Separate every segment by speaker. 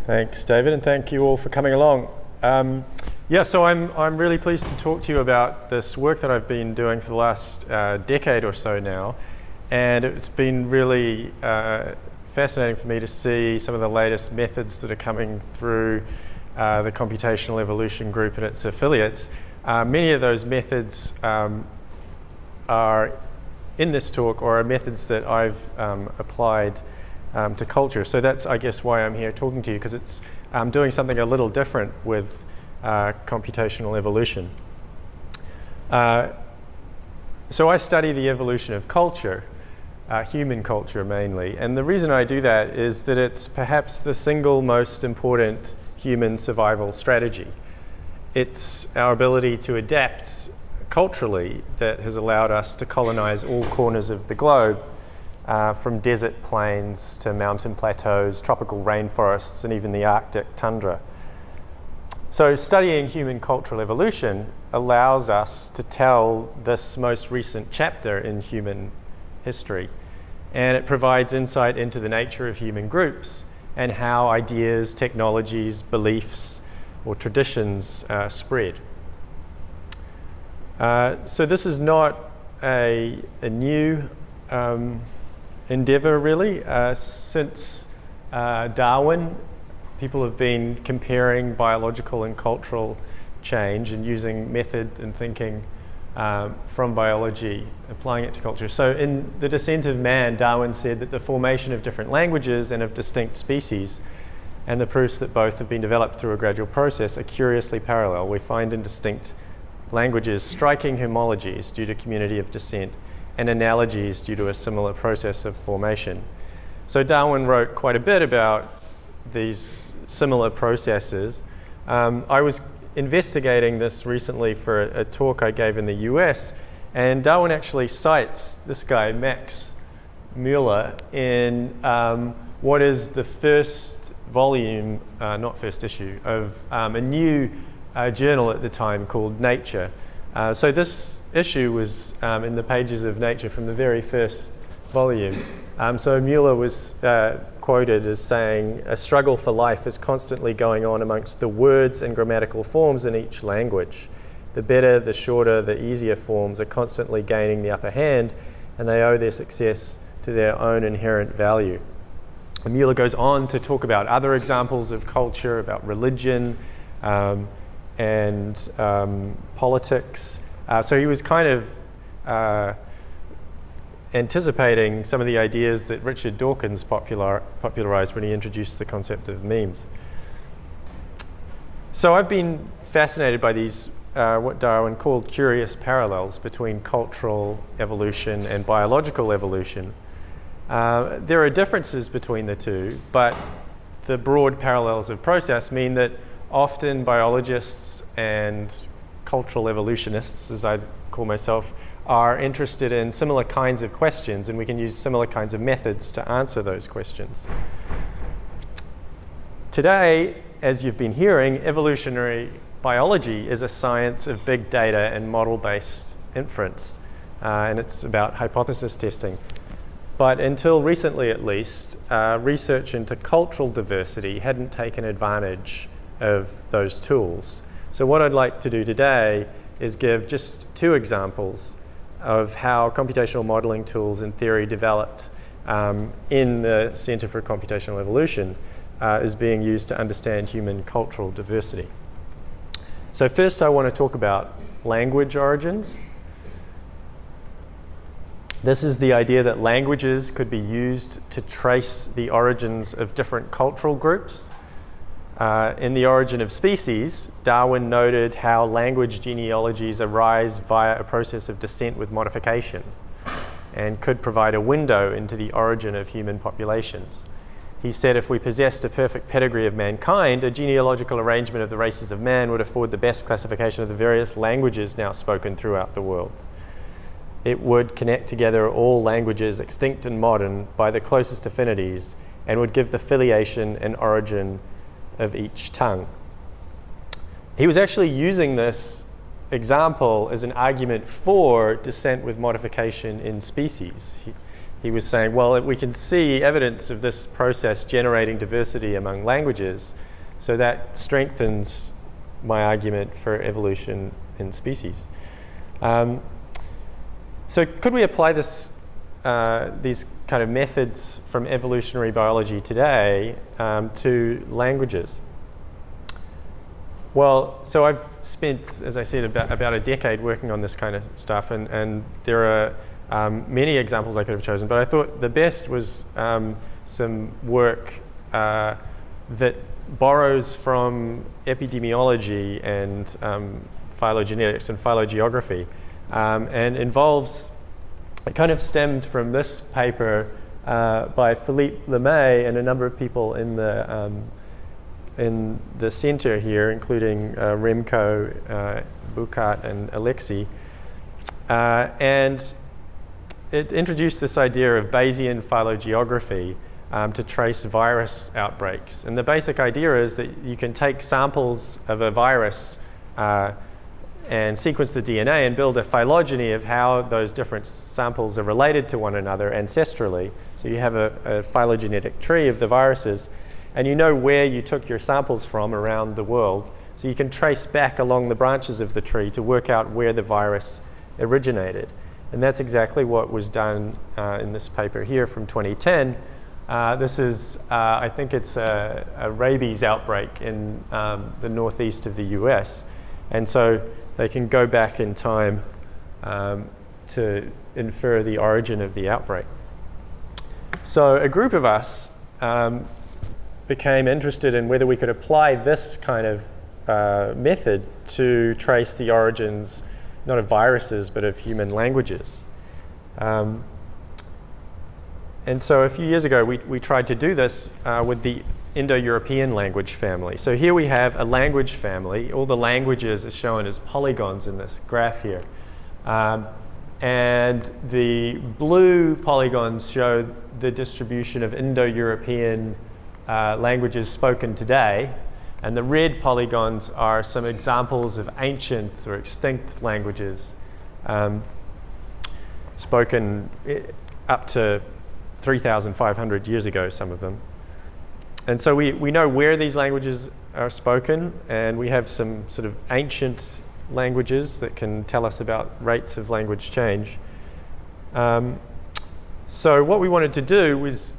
Speaker 1: Thanks, David, and thank you all for coming along. So I'm really pleased to talk to you about this work that I've been doing for the last decade or so now, and it's been really fascinating for me to see some of the latest methods that are coming through the Computational Evolution group and its affiliates. Many of those methods are in this talk, or are methods that I've applied to culture. So that's, I guess, why I'm here talking to you, because it's doing something a little different with computational evolution. So I study the evolution of culture, human culture mainly, and the reason I do that is that it's perhaps the single most important human survival strategy. It's our ability to adapt culturally that has allowed us to colonize all corners of the globe, from desert plains to mountain plateaus, tropical rainforests, and even the Arctic tundra. So studying human cultural evolution allows us to tell this most recent chapter in human history, and it provides insight into the nature of human groups and how ideas, technologies, beliefs, or traditions spread. So this is not a new endeavor, really. Since Darwin, people have been comparing biological and cultural change and using method and thinking from biology, applying it to culture. So in The Descent of Man, Darwin said that the formation of different languages and of distinct species and the proofs that both have been developed through a gradual process are curiously parallel. We find in distinct languages striking homologies due to community of descent and analogies due to a similar process of formation. So Darwin wrote quite a bit about these similar processes. I was investigating this recently for a talk I gave in the US, and Darwin actually cites this guy, Max Muller, in what is the first volume, not first issue, of a new journal at the time called Nature. So this issue was in the pages of Nature from the very first volume. So Muller was quoted as saying, "A struggle for life is constantly going on amongst the words and grammatical forms in each language. The better, the shorter, the easier forms are constantly gaining the upper hand, and they owe their success to their own inherent value." And Muller goes on to talk about other examples of culture, about religion, and politics. So he was kind of anticipating some of the ideas that Richard Dawkins popularized when he introduced the concept of memes. So I've been fascinated by these, what Darwin called curious parallels between cultural evolution and biological evolution. There are differences between the two, but the broad parallels of process mean that often biologists and cultural evolutionists, as I'd call myself, are interested in similar kinds of questions, and we can use similar kinds of methods to answer those questions. Today, as you've been hearing, evolutionary biology is a science of big data and model-based inference, and it's about hypothesis testing. But until recently, at least, research into cultural diversity hadn't taken advantage of those tools. So what I'd like to do today is give just two examples of how computational modeling tools in theory developed in the Center for Computational Evolution is being used to understand human cultural diversity. So first I want to talk about language origins. This is the idea that languages could be used to trace the origins of different cultural groups. In The Origin of Species, Darwin noted how language genealogies arise via a process of descent with modification and could provide a window into the origin of human populations. He said if we possessed a perfect pedigree of mankind, a genealogical arrangement of the races of man would afford the best classification of the various languages now spoken throughout the world. It would connect together all languages, extinct and modern, by the closest affinities, and would give the filiation and origin of each tongue. He was actually using this example as an argument for descent with modification in species. he was saying, well, we can see evidence of this process generating diversity among languages, so that strengthens my argument for evolution in species. So could we apply these kind of methods from evolutionary biology today to languages? Well, so I've spent, as I said, about a decade working on this kind of stuff, and there are many examples I could have chosen, but I thought the best was some work that borrows from epidemiology and phylogenetics and phylogeography, and involves, it kind of stemmed from this paper by Philippe Lemay and a number of people in the center here, including Remco, Bukat, and Alexei. And it introduced this idea of Bayesian phylogeography to trace virus outbreaks. And the basic idea is that you can take samples of a virus and sequence the DNA and build a phylogeny of how those different samples are related to one another ancestrally. So you have a phylogenetic tree of the viruses, and you know where you took your samples from around the world. So you can trace back along the branches of the tree to work out where the virus originated. And that's exactly what was done in this paper here from 2010. This is, I think it's a rabies outbreak in the northeast of the US. And so they can go back in time to infer the origin of the outbreak. So a group of us became interested in whether we could apply this kind of method to trace the origins, not of viruses, but of human languages. And so a few years ago, we tried to do this with the Indo-European language family. So here we have a language family. All the languages are shown as polygons in this graph here. And the blue polygons show the distribution of Indo-European languages spoken today. And the red polygons are some examples of ancient or extinct languages spoken up to 3,500 years ago, some of them. And so we know where these languages are spoken, and we have some sort of ancient languages that can tell us about rates of language change. So what we wanted to do was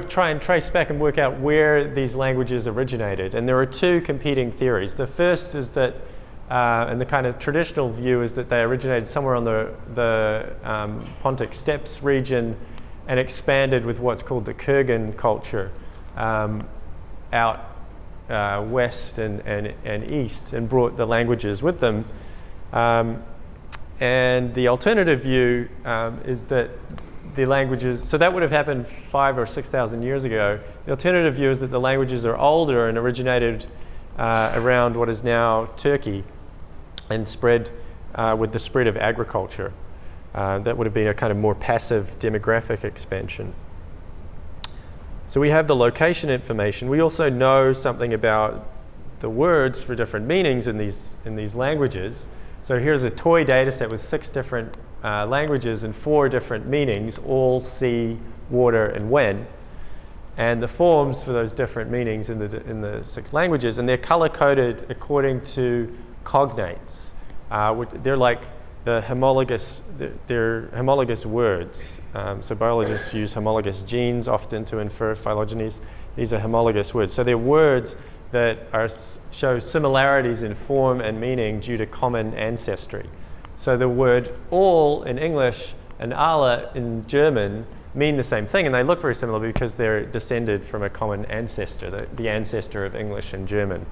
Speaker 1: try and trace back and work out where these languages originated. And there are two competing theories. The first is that, and the kind of traditional view is that they originated somewhere on the Pontic Steppes region and expanded with what's called the Kurgan culture out west and east, and brought the languages with them. And the alternative view is that the languages, so that would have happened 5,000 or 6,000 years ago. The alternative view is that the languages are older and originated around what is now Turkey and spread with the spread of agriculture. That would have been a kind of more passive demographic expansion. So we have the location information. We also know something about the words for different meanings in these languages. So here's a toy data set with 6 different languages and 4 different meanings, all, see, water, and when. And the forms for those different meanings in the 6 languages, and they're color-coded according to cognates. They're like they're homologous words. So biologists use homologous genes often to infer phylogenies. These are homologous words. So they're words that show similarities in form and meaning due to common ancestry. So the word all in English and alle in German mean the same thing, and they look very similar because they're descended from a common ancestor, the ancestor of English and German.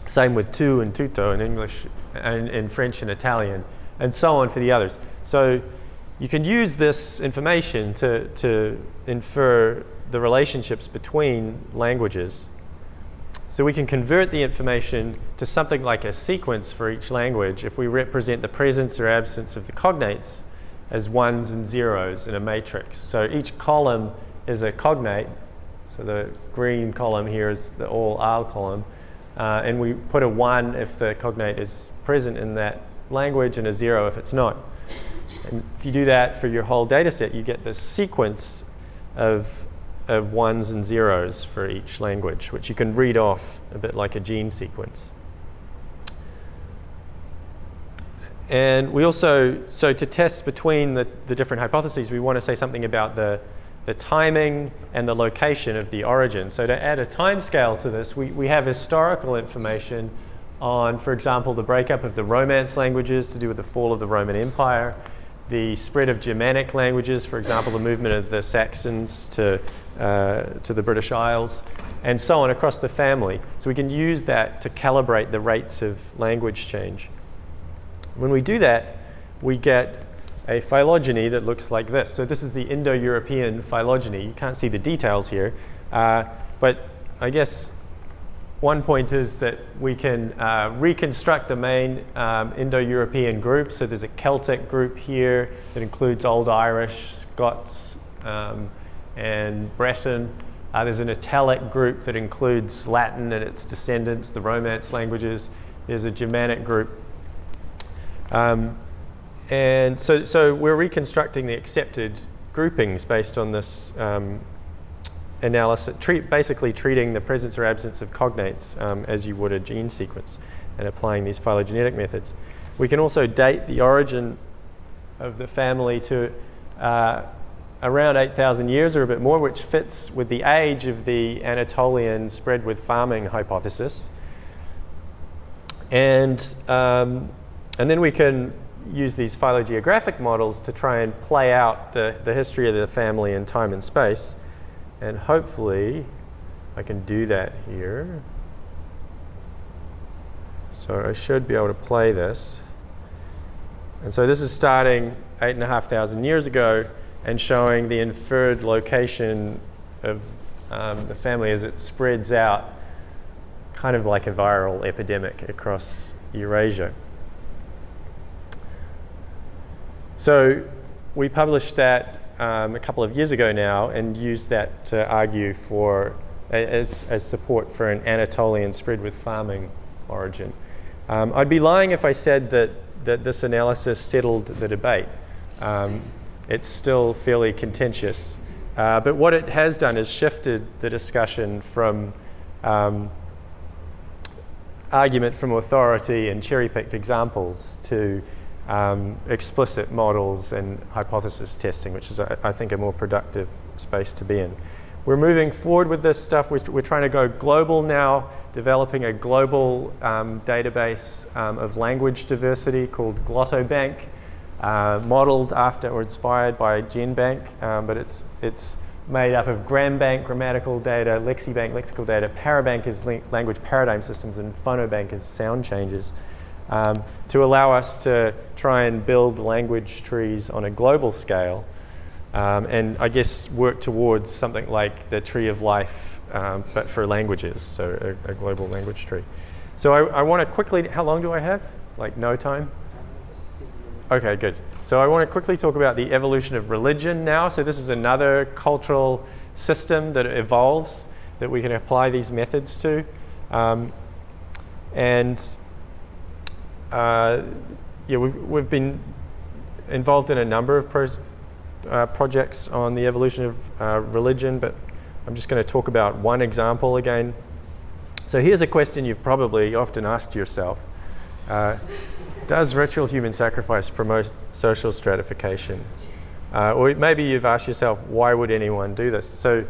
Speaker 1: Same with tu and tutto in English and in French and Italian, and so on for the others. So you can use this information to infer the relationships between languages. So we can convert the information to something like a sequence for each language if we represent the presence or absence of the cognates as 1s and 0s in a matrix. So each column is a cognate. So the green column here is the all column. And we put a 1 if the cognate is present in that language and a 0 if it's not. And if you do that for your whole data set, you get this sequence of ones and zeros for each language, which you can read off a bit like a gene sequence. And we also, so to test between the different hypotheses, we want to say something about the timing and the location of the origin. So to add a time scale to this, we have historical information on, for example, the breakup of the Romance languages to do with the fall of the Roman Empire, the spread of Germanic languages, for example, the movement of the Saxons to the British Isles, and so on across the family. So we can use that to calibrate the rates of language change. When we do that, we get a phylogeny that looks like this. So this is the Indo-European phylogeny. You can't see the details here, but I guess one point is that we can reconstruct the main Indo-European groups. So there's a Celtic group here that includes Old Irish, Scots, and Breton. There's an Italic group that includes Latin and its descendants, the Romance languages. There's a Germanic group. And so we're reconstructing the accepted groupings based on this analysis, basically treating the presence or absence of cognates as you would a gene sequence and applying these phylogenetic methods. We can also date the origin of the family to around 8,000 years or a bit more, which fits with the age of the Anatolian spread with farming hypothesis. And then we can use these phylogeographic models to try and play out the history of the family in time and space. And hopefully I can do that here. So I should be able to play this. And so this is starting 8,500 years ago and showing the inferred location of the family as it spreads out, kind of like a viral epidemic across Eurasia. So we published that a couple of years ago now and used that to argue for, as support for an Anatolian spread with farming origin. I'd be lying if I said that this analysis settled the debate. It's still fairly contentious. But what it has done is shifted the discussion from argument from authority and cherry-picked examples to explicit models and hypothesis testing, which is, I think, a more productive space to be in. We're moving forward with this stuff. We're trying to go global now, developing a global database of language diversity called GlottoBank, modeled after or inspired by GenBank, but it's made up of GramBank, grammatical data, LexiBank, lexical data, Parabank is language paradigm systems, and PhonoBank is sound changes. To allow us to try and build language trees on a global scale and I guess work towards something like the tree of life, but for languages, so a global language tree. So I want to quickly, how long do I have? Like no time? Okay, good. So I want to quickly talk about the evolution of religion now. So this is another cultural system that evolves that we can apply these methods to. Yeah, we've been involved in a number of projects on the evolution of religion, but I'm just going to talk about one example again. So here's a question you've probably often asked yourself. Does ritual human sacrifice promote social stratification? Or maybe you've asked yourself, why would anyone do this? So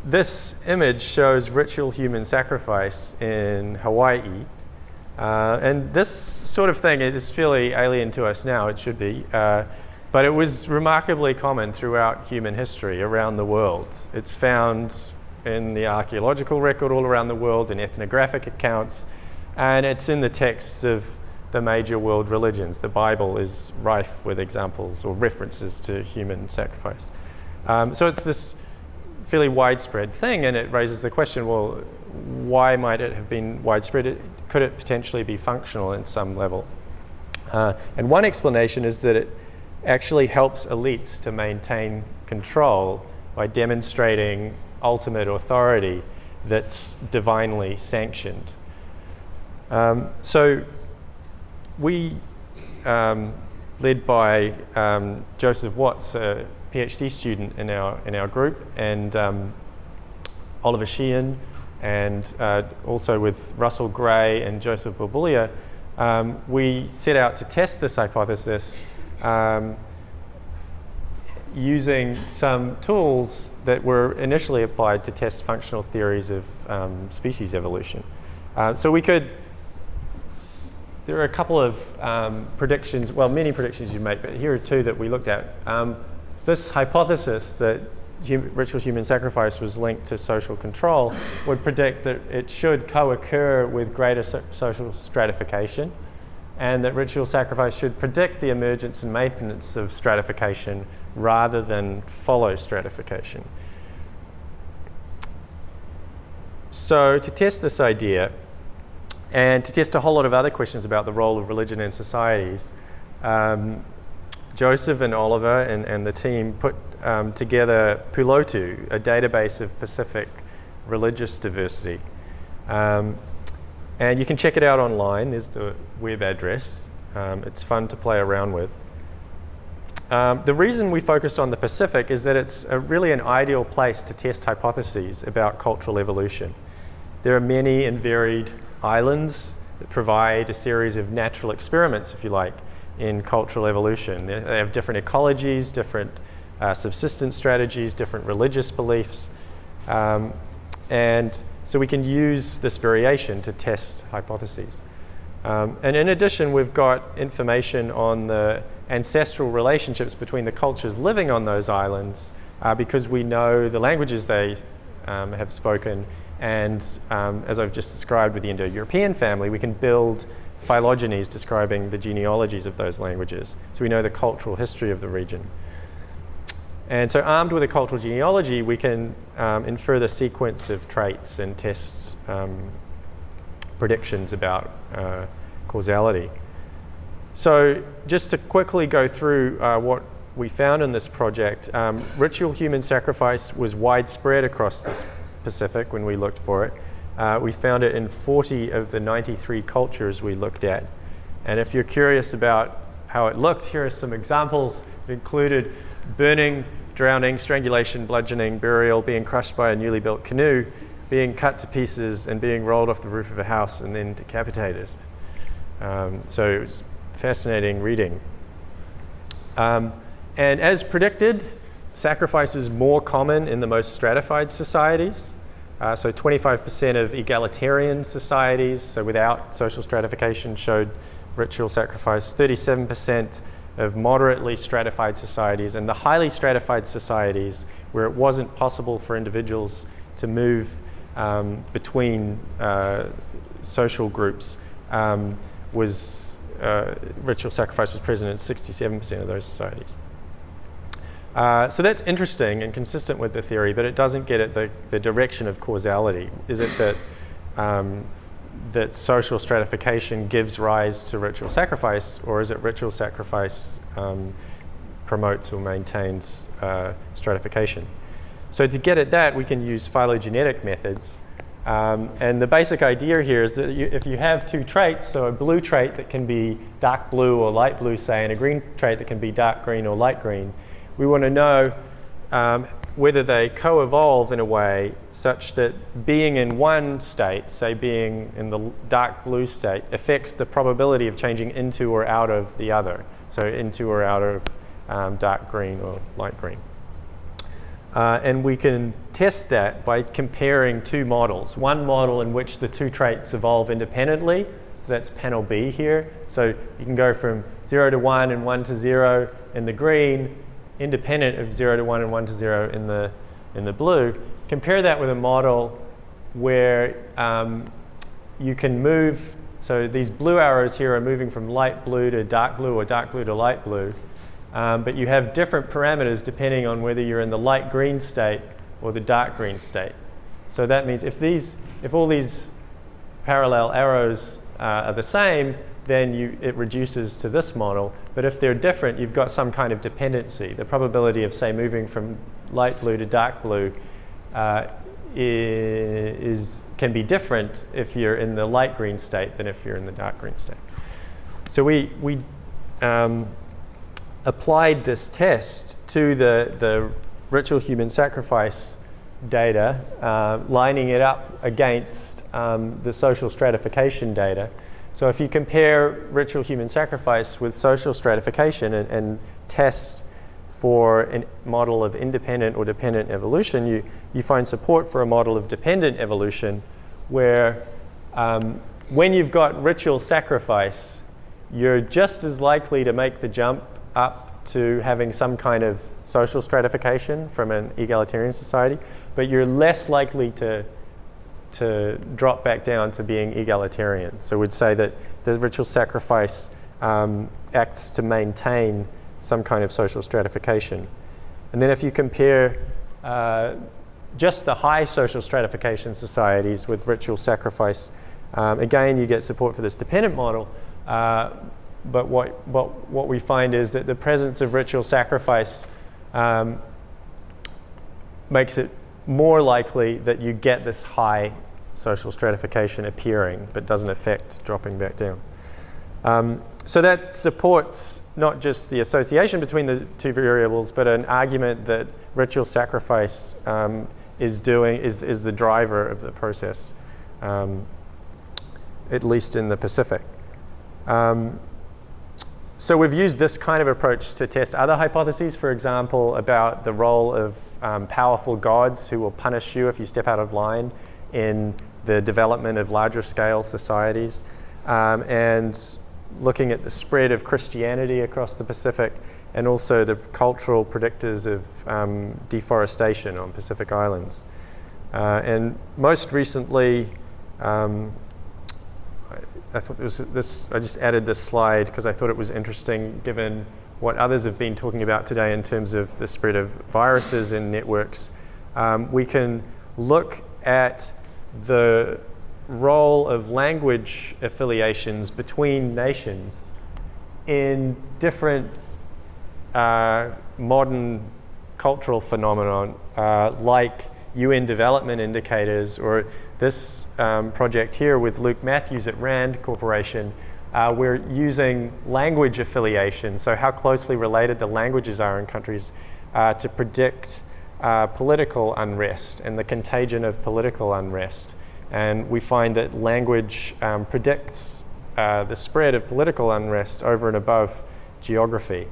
Speaker 1: this image shows ritual human sacrifice in Hawaii. And this sort of thing is fairly alien to us now, it should be, but it was remarkably common throughout human history around the world. It's found in the archaeological record all around the world, in ethnographic accounts, and it's in the texts of the major world religions. The Bible is rife with examples or references to human sacrifice. So it's this fairly widespread thing, and it raises the question, well, why might it have been widespread? Could it potentially be functional in some level? And one explanation is that it actually helps elites to maintain control by demonstrating ultimate authority that's divinely sanctioned. So we led by Joseph Watts, a PhD student in our group, and Oliver Sheehan, and also with Russell Gray and Joseph Borbullia, we set out to test this hypothesis using some tools that were initially applied to test functional theories of species evolution. So we could, there are a couple of predictions, well, many predictions you make, but here are two that we looked at. This hypothesis that ritual human sacrifice was linked to social control would predict that it should co-occur with greater social stratification, and that ritual sacrifice should predict the emergence and maintenance of stratification rather than follow stratification. So to test this idea, and to test a whole lot of other questions about the role of religion in societies, Joseph and Oliver and the team put together Pulotu, a database of Pacific religious diversity. And you can check it out online. There's the web address. It's fun to play around with. The reason we focused on the Pacific is that it's really an ideal place to test hypotheses about cultural evolution. There are many and varied islands that provide a series of natural experiments, if you like, in cultural evolution. They have different ecologies, different subsistence strategies, different religious beliefs. And so we can use this variation to test hypotheses. And in addition, we've got information on the ancestral relationships between the cultures living on those islands because we know the languages they have spoken. And as I've just described with the Indo-European family, we can build phylogenies describing the genealogies of those languages. So we know the cultural history of the region. And so armed with a cultural genealogy, we can infer the sequence of traits and test predictions about causality. So just to quickly go through what we found in this project, ritual human sacrifice was widespread across this Pacific when we looked for it. We found it in 40 of the 93 cultures we looked at. And if you're curious about how it looked, here are some examples. It included burning, drowning, strangulation, bludgeoning, burial, being crushed by a newly built canoe, being cut to pieces, and being rolled off the roof of a house and then decapitated. So it was fascinating reading. And as predicted, sacrifice is more common in the most stratified societies. So 25% of egalitarian societies, so without social stratification, showed ritual sacrifice. 37% of moderately stratified societies, and the highly stratified societies where it wasn't possible for individuals to move between social groups, ritual sacrifice was present in 67% of those societies. So that's interesting and consistent with the theory, but it doesn't get at the direction of causality. Is it that that social stratification gives rise to ritual sacrifice, or is it ritual sacrifice promotes or maintains stratification? So to get at that, we can use phylogenetic methods. And the basic idea here is that if you have two traits, so a blue trait that can be dark blue or light blue, say, and a green trait that can be dark green or light green, we want to know whether they co-evolve in a way such that being in one state, say being in the dark blue state, affects the probability of changing into or out of the other, so into or out of dark green or light green. And we can test that by comparing two models. One model in which the two traits evolve independently, so that's panel B here. So you can go from 0 to 1 and 1 to 0 in the green, independent of 0 to 1 and 1 to 0 in the blue. Compare that with a model where you can move, so these blue arrows here are moving from light blue to dark blue or dark blue to light blue, but you have different parameters depending on whether you're in the light green state or the dark green state. So that means if all these parallel arrows are the same, then it reduces to this model. But if they're different, you've got some kind of dependency. The probability of, say, moving from light blue to dark blue can be different if you're in the light green state than if you're in the dark green state. So we applied this test to the ritual human sacrifice data, lining it up against the social stratification data. So if you compare ritual human sacrifice with social stratification and test for a model of independent or dependent evolution, you find support for a model of dependent evolution where when you've got ritual sacrifice, you're just as likely to make the jump up to having some kind of social stratification from an egalitarian society, but you're less likely to drop back down to being egalitarian. So we'd say that the ritual sacrifice acts to maintain some kind of social stratification. And then if you compare just the high social stratification societies with ritual sacrifice, again you get support for this dependent model, but what we find is that the presence of ritual sacrifice makes it more likely that you get this high social stratification appearing, but doesn't affect dropping back down. So that supports not just the association between the two variables, but an argument that ritual sacrifice is the driver of the process, at least in the Pacific. So we've used this kind of approach to test other hypotheses, for example, about the role of powerful gods who will punish you if you step out of line in the development of larger scale societies, and looking at the spread of Christianity across the Pacific, and also the cultural predictors of deforestation on Pacific Islands. And most recently, I thought I just added this slide because I thought it was interesting given what others have been talking about today in terms of the spread of viruses in networks. We can look at the role of language affiliations between nations in different modern cultural phenomenon, like UN development indicators, or this project here with Luke Matthews at RAND Corporation. We're using language affiliation, so how closely related the languages are in countries, to predict political unrest and the contagion of political unrest. And we find that language predicts the spread of political unrest over and above geography.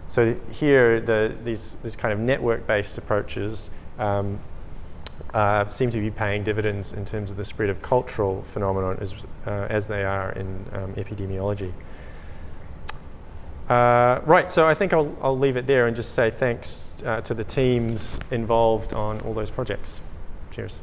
Speaker 1: So here, these kind of network-based approaches seem to be paying dividends in terms of the spread of cultural phenomenon as they are in epidemiology. Right, so I think I'll leave it there and just say thanks to the teams involved on all those projects. Cheers.